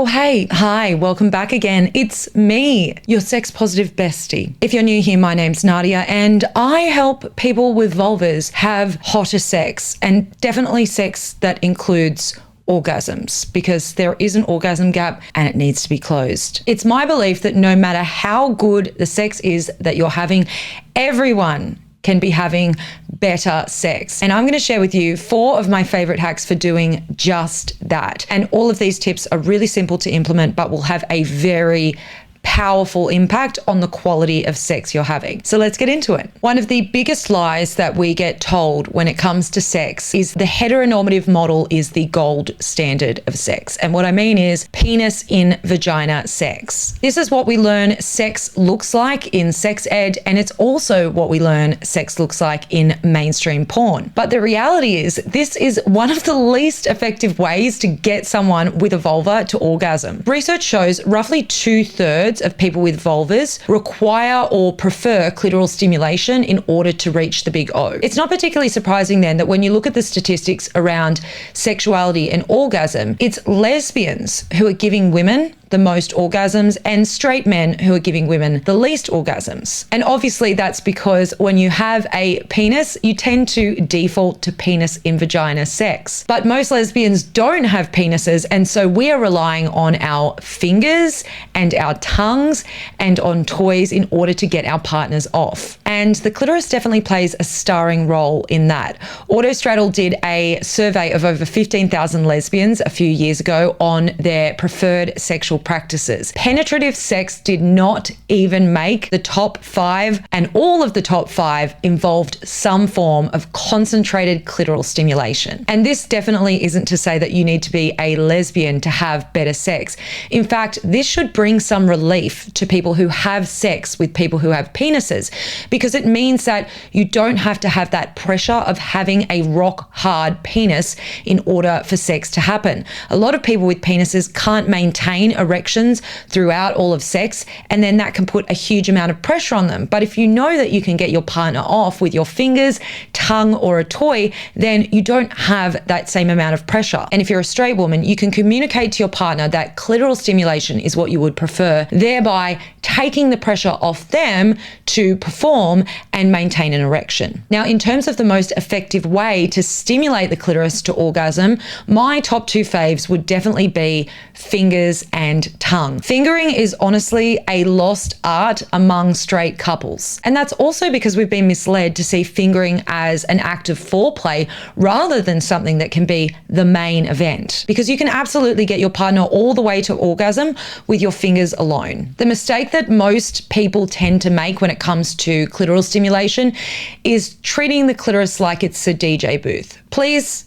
Oh, hey, hi, welcome back again. It's me, your sex positive bestie. If you're new here, my name's Nadia, and I help people with vulvas have hotter sex, and definitely sex that includes orgasms, because there is an orgasm gap and it needs to be closed. It's my belief that no matter how good the sex is that you're having, everyone can be having better sex. And I'm going to share with you 4 of my favorite hacks for doing just that. And all of these tips are really simple to implement, but will have a very powerful impact on the quality of sex you're having. So let's get into it. One of the biggest lies that we get told when it comes to sex is the heteronormative model is the gold standard of sex. And what I mean is penis in vagina sex. This is what we learn sex looks like in sex ed, and it's also what we learn sex looks like in mainstream porn. But the reality is this is one of the least effective ways to get someone with a vulva to orgasm. Research shows roughly 2/3 of people with vulvas require or prefer clitoral stimulation in order to reach the big O. It's not particularly surprising then that when you look at the statistics around sexuality and orgasm, it's lesbians who are giving women the most orgasms and straight men who are giving women the least orgasms. And obviously that's because when you have a penis, you tend to default to penis in vagina sex. But most lesbians don't have penises, and so we are relying on our fingers and our tongues and on toys in order to get our partners off. And the clitoris definitely plays a starring role in that. Autostraddle did a survey of over 15,000 lesbians a few years ago on their preferred sexual practices. Penetrative sex did not even make the top 5, and all of the top 5 involved some form of concentrated clitoral stimulation. And this definitely isn't to say that you need to be a lesbian to have better sex. In fact, this should bring some relief to people who have sex with people who have penises, because it means that you don't have to have that pressure of having a rock hard penis in order for sex to happen. A lot of people with penises can't maintain erections throughout all of sex, and then that can put a huge amount of pressure on them. But if you know that you can get your partner off with your fingers, tongue, or a toy, then you don't have that same amount of pressure. And if you're a straight woman, you can communicate to your partner that clitoral stimulation is what you would prefer, thereby taking the pressure off them to perform and maintain an erection. Now, in terms of the most effective way to stimulate the clitoris to orgasm, my top 2 faves would definitely be fingers and tongue. Fingering is honestly a lost art among straight couples. And that's also because we've been misled to see fingering as an act of foreplay rather than something that can be the main event. Because you can absolutely get your partner all the way to orgasm with your fingers alone. The mistake that most people tend to make when it comes to clitoral stimulation is treating the clitoris like it's a DJ booth. Please,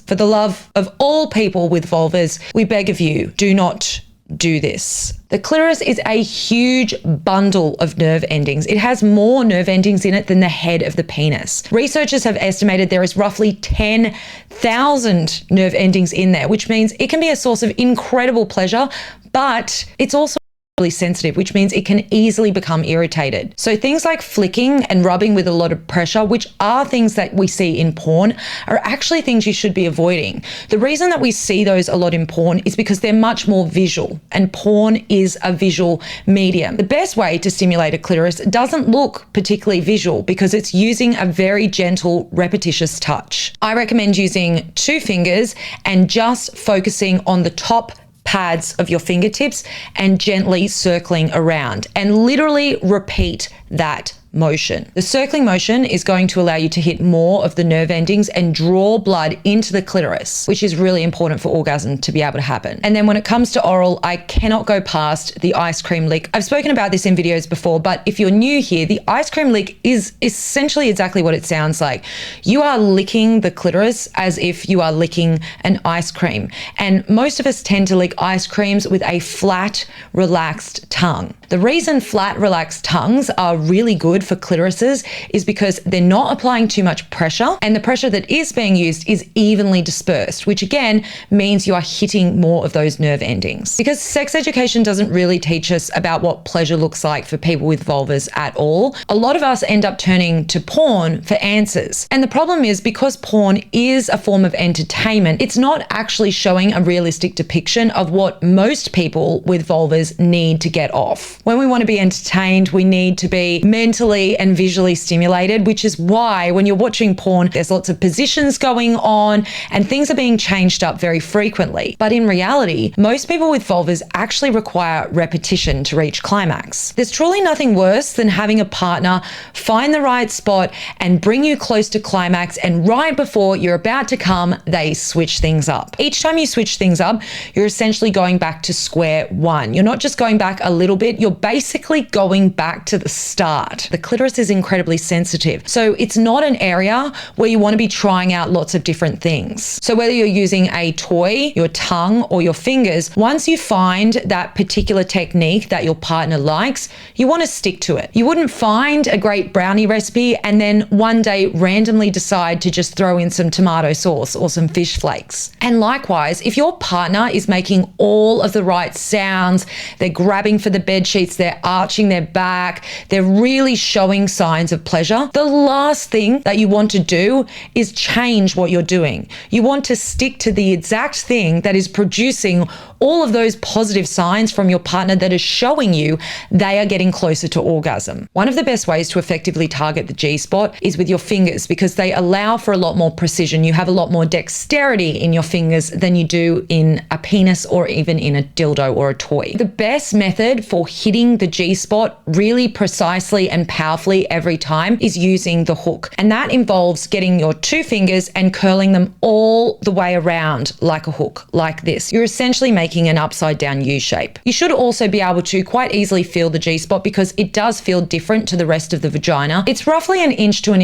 for the love of all people with vulvas, we beg of you, do not do this. The clitoris is a huge bundle of nerve endings. It has more nerve endings in it than the head of the penis. Researchers have estimated there is roughly 10,000 nerve endings in there, which means it can be a source of incredible pleasure, but it's also really sensitive, which means it can easily become irritated. So things like flicking and rubbing with a lot of pressure, which are things that we see in porn, are actually things you should be avoiding. The reason that we see those a lot in porn is because they're much more visual, and porn is a visual medium. The best way to stimulate a clitoris doesn't look particularly visual because it's using a very gentle, repetitious touch. I recommend using 2 fingers and just focusing on the top pads of your fingertips and gently circling around, and literally repeat that motion. The circling motion is going to allow you to hit more of the nerve endings and draw blood into the clitoris, which is really important for orgasm to be able to happen. And then when it comes to oral, I cannot go past the ice cream lick. I've spoken about this in videos before, but if you're new here, the ice cream lick is essentially exactly what it sounds like. You are licking the clitoris as if you are licking an ice cream. And most of us tend to lick ice creams with a flat, relaxed tongue. The reason flat, relaxed tongues are really good for clitorises is because they're not applying too much pressure, and the pressure that is being used is evenly dispersed, which again means you are hitting more of those nerve endings. Because sex education doesn't really teach us about what pleasure looks like for people with vulvas at all, a lot of us end up turning to porn for answers. And the problem is, because porn is a form of entertainment, it's not actually showing a realistic depiction of what most people with vulvas need to get off. When we want to be entertained, we need to be mentally and visually stimulated, which is why when you're watching porn, there's lots of positions going on and things are being changed up very frequently. But in reality, most people with vulvas actually require repetition to reach climax. There's truly nothing worse than having a partner find the right spot and bring you close to climax, and right before you're about to come, they switch things up. Each time you switch things up, you're essentially going back to square one. You're not just going back a little bit, you're basically going back to the start. The clitoris is incredibly sensitive, so it's not an area where you want to be trying out lots of different things. So whether you're using a toy, your tongue, or your fingers, once you find that particular technique that your partner likes, you want to stick to it. You wouldn't find a great brownie recipe and then one day randomly decide to just throw in some tomato sauce or some fish flakes. And likewise, if your partner is making all of the right sounds, they're grabbing for the bed sheets, they're arching their back, they're really showing signs of pleasure, the last thing that you want to do is change what you're doing. You want to stick to the exact thing that is producing all of those positive signs from your partner that is showing you they are getting closer to orgasm. One of the best ways to effectively target the G-spot is with your fingers, because they allow for a lot more precision. You have a lot more dexterity in your fingers than you do in a penis or even in a dildo or a toy. The best method for hitting the G-spot really precisely and powerfully every time is using the hook. And that involves getting your two fingers and curling them all the way around like a hook, like this. You're essentially making an upside down U shape. You should also be able to quite easily feel the G-spot because it does feel different to the rest of the vagina. It's roughly 1 inch to 1.5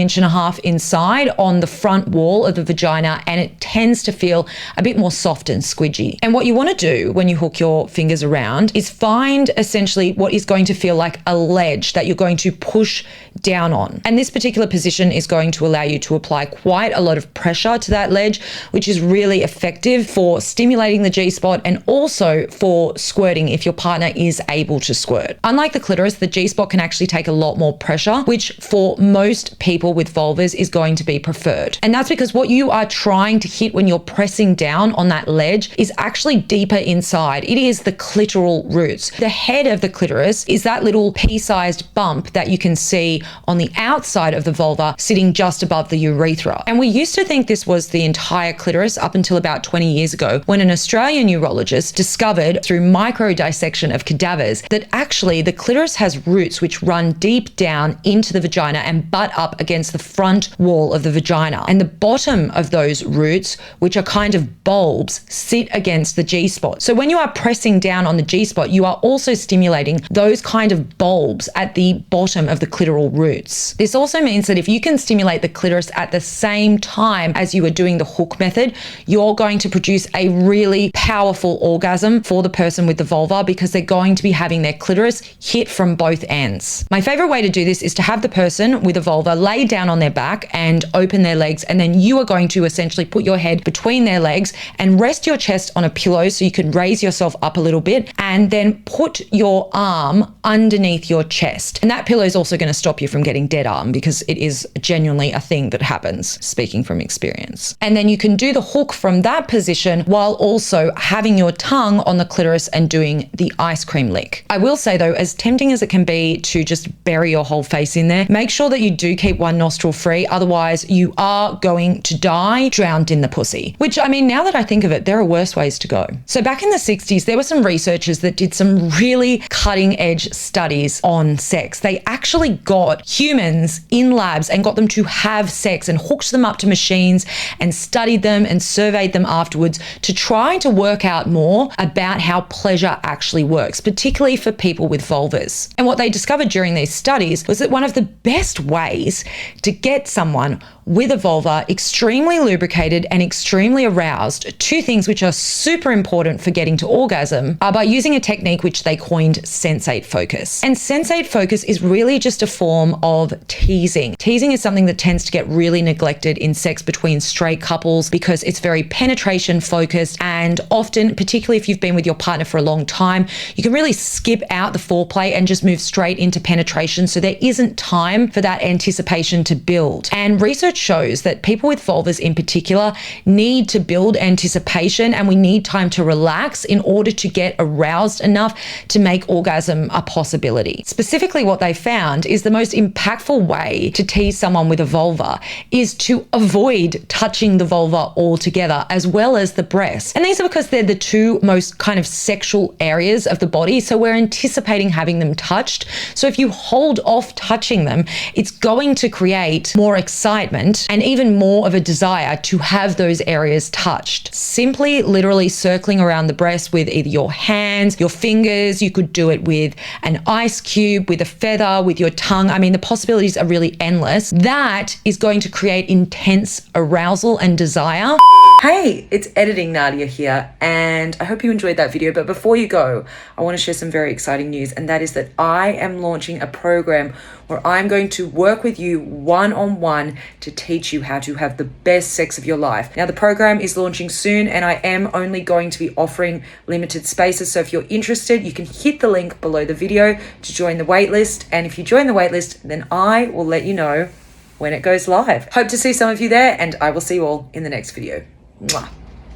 inches inside on the front wall of the vagina, and it tends to feel a bit more soft and squidgy. And what you want to do when you hook your fingers around is find essentially what is going to feel like a ledge that you're going to push down on. And this particular position is going to allow you to apply quite a lot of pressure to that ledge, which is really effective for stimulating the G-spot and also for squirting if your partner is able to squirt. Unlike the clitoris, the G-spot can actually take a lot more pressure, which for most people with vulvas is going to be preferred. And that's because what you are trying to hit when you're pressing down on that ledge is actually deeper inside. It is the clitoral roots. The head of the clitoris is that little pea-sized bump that you can see on the outside of the vulva sitting just above the urethra. And we used to think this was the entire clitoris up until about 20 years ago, when an Australian urologist discovered through micro-dissection of cadavers that actually the clitoris has roots which run deep down into the vagina and butt up against the front wall of the vagina. And the bottom of those roots, which are kind of bulbs, sit against the G-spot. So when you are pressing down on the G-spot, you are also stimulating those kind of bulbs at the bottom of the clitoral roots. This also means that if you can stimulate the clitoris at the same time as you are doing the hook method, you're going to produce a really powerful orgasm for the person with the vulva, because they're going to be having their clitoris hit from both ends. My favorite way to do this is to have the person with a vulva lay down on their back and open their legs, and then you are going to essentially put your head between their legs and rest your chest on a pillow so you can raise yourself up a little bit, and then put your arm underneath your chest. And that pillow is also going to stop you from getting dead arm, because it is genuinely a thing that happens, speaking from experience. And then you can do the hook from that position while also having your tongue on the clitoris and doing the ice cream lick. I will say though, as tempting as it can be to just bury your whole face in there, make sure that you do keep one nostril free, otherwise you are going to die drowned in the pussy. Which, I mean, now that I think of it, there are worse ways to go. So back in the 60s, there were some researchers that did some really cutting edge studies on sex. They actually got humans in labs and got them to have sex and hooked them up to machines and studied them and surveyed them afterwards to try to work out more about how pleasure actually works, particularly for people with vulvas. And what they discovered during these studies was that one of the best ways to get someone with a vulva extremely lubricated and extremely aroused, two things which are super important for getting to orgasm, are by using a technique which they coined sensate focus. And sensate focus is really just a form of teasing. Teasing is something that tends to get really neglected in sex between straight couples because it's very penetration focused, and often, particularly if you've been with your partner for a long time, you can really skip out the foreplay and just move straight into penetration, so there isn't time for that anticipation to build. And research shows that people with vulvas in particular need to build anticipation, and we need time to relax in order to get aroused enough to make orgasm a possibility. Specifically, what they found is the most impactful way to tease someone with a vulva is to avoid touching the vulva altogether, as well as the breasts. And these are because they're the two most kind of sexual areas of the body, so we're anticipating having them touched. So if you hold off touching them, it's going to create more excitement and even more of a desire to have those areas touched. Simply literally circling around the breast with either your hands, your fingers, you could do it with an ice cube, with a feather, with your tongue. I mean, the possibilities are really endless. That is going to create intense arousal and desire. Hey, it's Editing Nadia here, and I hope you enjoyed that video. But before you go, I want to share some very exciting news, and that is that I am launching a program where I'm going to work with you one-on-one to teach you how to have the best sex of your life. Now, the program is launching soon, and I am only going to be offering limited spaces. So if you're interested, you can hit the link below the video to join the waitlist. And if you join the waitlist, then I will let you know when it goes live. Hope to see some of you there, and I will see you all in the next video. Mwah.